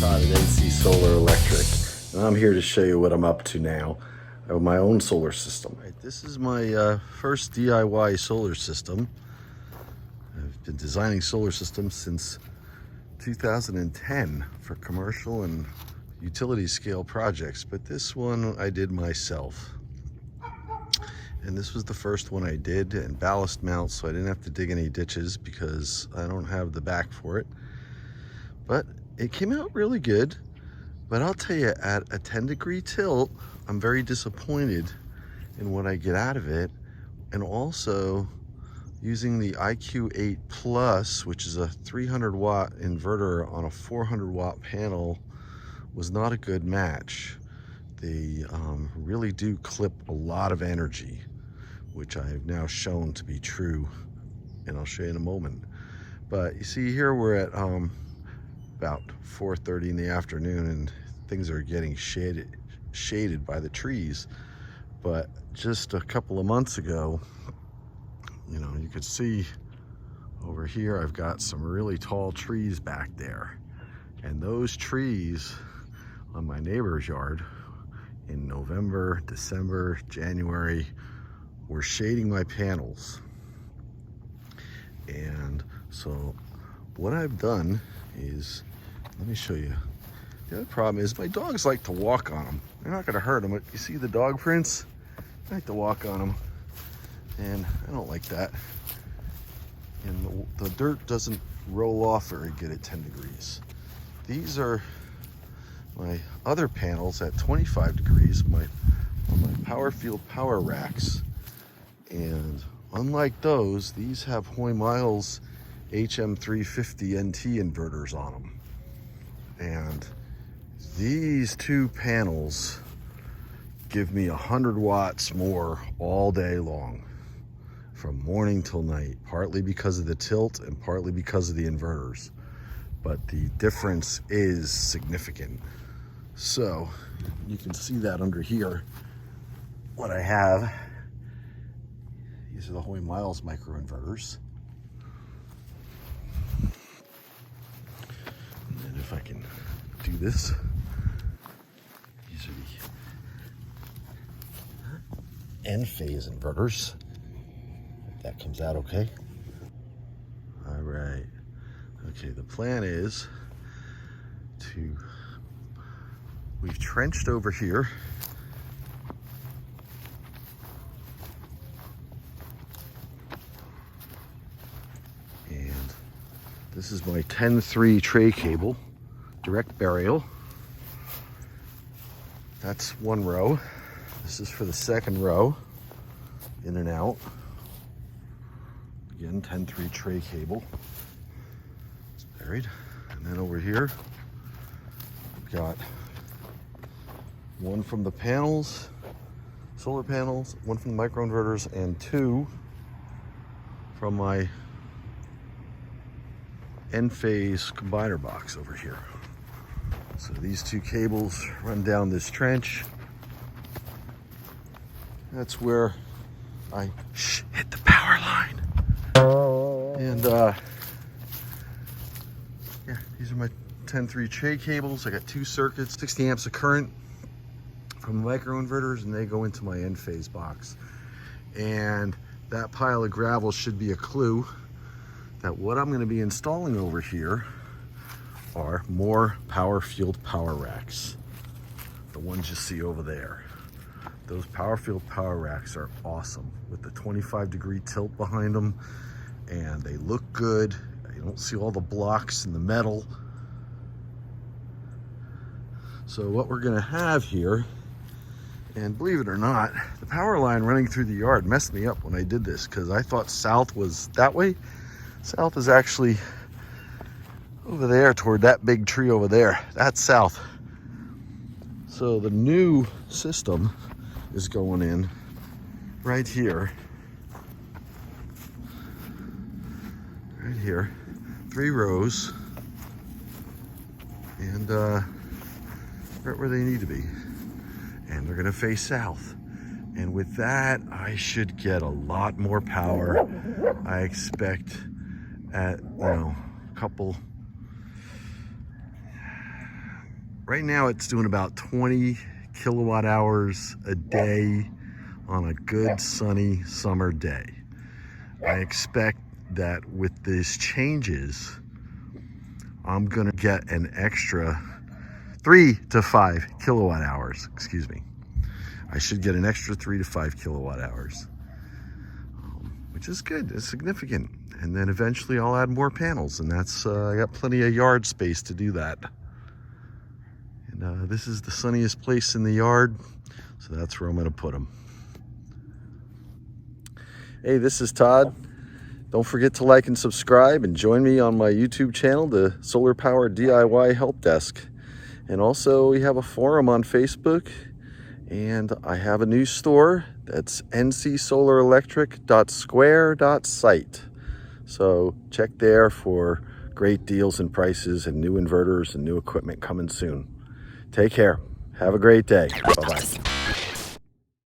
Todd at NC Solar Electric, and I'm here to show you what I'm up to now with my own solar system. This is my first DIY solar system. I've been designing solar systems since 2010 for commercial and utility scale projects, but this one I did myself. And this was the first one I did, and ballast mount, so I didn't have to dig any ditches because I don't have the back for it. But it came out really good. But I'll tell you, at a 10-degree tilt, I'm very disappointed in what I get out of it. And also, using the IQ8 Plus, which is a 300-watt inverter on a 400-watt panel, was not a good match. They really do clip a lot of energy, which I've now shown to be true, and I'll show you in a moment. But you see here we're at about 4:30 in the afternoon, and things are getting shaded by the trees. But just a couple of months ago, you know, you could see over here I've got some really tall trees back there, and those trees on my neighbor's yard in November, December, January were shading my panels. And so what I've done is, let me show you. The other problem is my dogs like to walk on them. They're not gonna hurt them, but you see the dog prints? They like to walk on them, and I don't like that. And the dirt doesn't roll off very good at 10 degrees. These are my other panels at 25 degrees, on my Powerfield PowerRacks. And unlike those, these have Hoymiles HM-1500NT inverters on them. And these two panels give me 100 watts more all day long, from morning till night, partly because of the tilt and partly because of the inverters. But the difference is significant. So you can see that under here. What I have, these are the Hoymiles microinverters. And then if I can do this, these are the N-phase inverters. If that comes out okay. All right. Okay, the plan is we've trenched over here. And this is my 10-3 tray cable, direct burial. That's one row. This is for the second row, in and out. Again, 10-3 tray cable. It's buried. And then over here, we've got one from the panels, solar panels, one from the microinverters, and two from my N-phase combiner box over here. So these two cables run down this trench. That's where I hit the power line. And yeah, these are my 10-3 tray cables. I got two circuits, 60 amps of current from microinverters, and they go into my N-phase box. And that pile of gravel should be a clue that what I'm going to be installing over here are more Powerfield PowerRacks, the ones you see over there. Those Powerfield PowerRacks are awesome with the 25-degree tilt behind them, and they look good. You don't see all the blocks in the metal. So what we're going to have here, and believe it or not, the power line running through the yard messed me up when I did this, because I thought south was that way. South is actually over there toward that big tree over there. That's south. So the new system is going in right here. Right here. 3 rows. And right where they need to be. And they're gonna face south. And with that, I should get a lot more power. I expect at, you know, a couple, Right now it's doing about 20 kilowatt hours a day on a good sunny summer day. I expect that with these changes, I'm gonna get an extra 3 to 5 kilowatt hours, excuse me. I should get an extra 3 to 5 kilowatt hours, which is good, it's significant. And then eventually I'll add more panels, and that's, I got plenty of yard space to do that. And this is the sunniest place in the yard, so that's where I'm gonna put them. Hey, this is Todd. Don't forget to like and subscribe, and join me on my YouTube channel, the Solar Power DIY Helpdesk. And also we have a forum on Facebook, and I have a new store that's ncsolar.electric.square.site. So check there for great deals and prices and new inverters and new equipment coming soon. Take care. Have a great day. Bye-bye.